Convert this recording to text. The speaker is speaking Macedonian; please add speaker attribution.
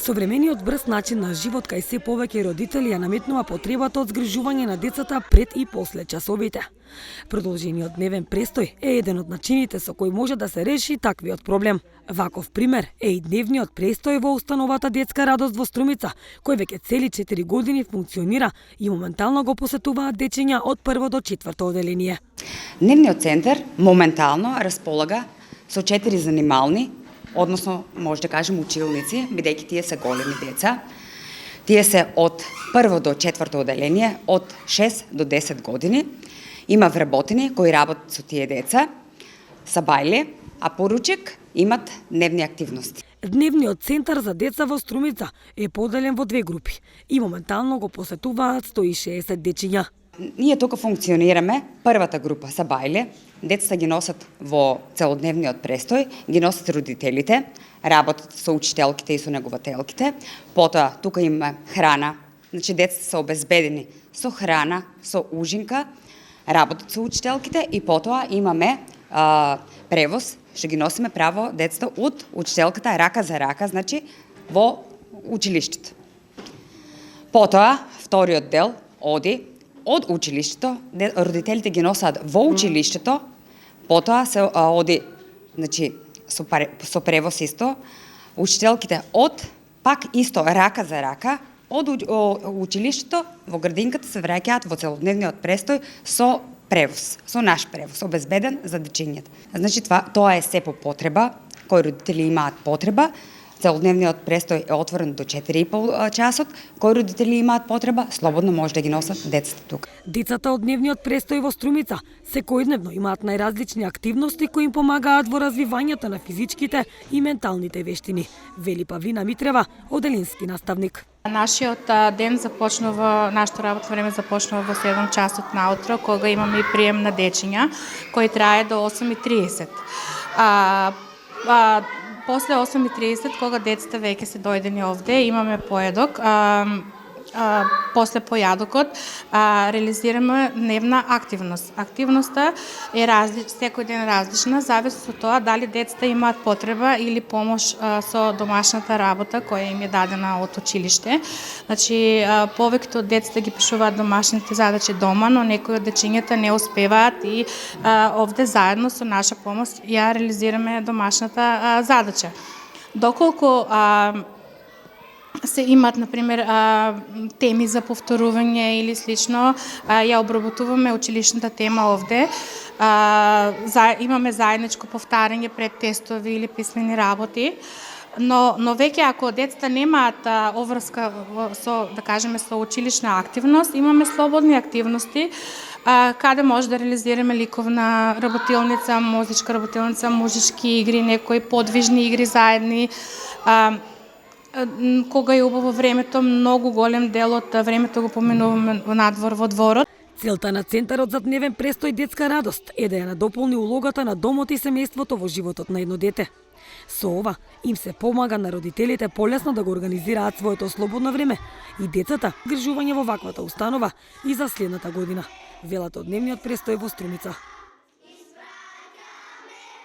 Speaker 1: Современиот брз начин на живот кај се повеќе родители ја наметнува потребата од згрижување на децата пред и после часовите. Продолжениот дневен престој е еден од начините со кој може да се реши таквиот проблем. Ваков пример е и дневниот престој во установата Детска радост во Струмица, кој веќе цели 4 години функционира и моментално го посетуваат дечиња од 1 до 4 оделение.
Speaker 2: Дневниот центар моментално располага со 4 занимални, односно може да кажем училници, бидејќи тие се големи деца. Тие се од 1 до 4 оделение, од 6 до 10 години. Има вработени кои работат со тие деца, са бајле, а поручек имат дневни активности.
Speaker 1: Дневниот центар за деца во Струмица е поделен во 2 групи и моментално го посетуваат 160 дечиња.
Speaker 2: Ние тука функционираме, првата група са бајле, децата ги носат во целодневниот престој, ги носат родителите, работат со учителките и со негователките, потоа тука има храна, значи децата се обезбедени со храна, со ужинка, работат со учителките и потоа имаме превоз, што ги носиме право децата од учителката рака за рака, значи во училиштето. Потоа, вториот дел оди од училиштето, родителите ги носат во училиштето, потоа се оди, значи со превоз исто, учителките од пак исто рака за рака, од училиштето во градинката се враќаат во целодневниот престој со превоз, со наш превоз, обезбеден за дечињата. Значи тоа е се по потреба, кои родители имаат потреба. Целодневниот престој е отворен до 4,5 часот, кои родители имаат потреба, слободно може да ги носат децата тука.
Speaker 1: Децата од дневниот престој во Струмица секојдневно имаат најразлични активности кои им помагаат во развивањето на физичките и менталните вештини, вели Павлина Митрева, оделински наставник.
Speaker 3: Нашиот ден започнува, нашето работно време започнува во 7 часот наутро, кога имаме и прием на дечиња, кој трае до 8:30. После 8:30, кога децата веќе се дојдени овде, имаме поедок. После појадокот реализираме дневна активност. Активноста е секој ден различна, зависи од тоа дали децата имаат потреба или помош со домашната работа која им е дадена од училиште. Значи, повеќето од децата ги пишуваат домашните задачи дома, но некои од дечињата не успеваат и овде заедно со наша помош ја реализираме домашната задача. Доколку се имат, например, теми за повторување или слично, ја обработуваме училишната тема овде. Имаме заедничко повтарање пред тестови или писмени работи. Но веќе ако децата немаат обврска со, да кажеме, со училишна активност, имаме слободни активности, каде може да реализираме ликовна работилница, музичка работилница, мужички игри, некои подвижни игри заедни. Кога е убаво времето, многу голем дел од времето го поминуваме надвор во дворот.
Speaker 1: Целта на Центарот за дневен престој Детска радост е да ја надополни улогата на домот и семејството во животот на едно дете. Со ова им се помага на родителите полесно да го организираат своето слободно време и децата грижување во ваквата установа и за следната година, велат од дневниот престој во Струмица.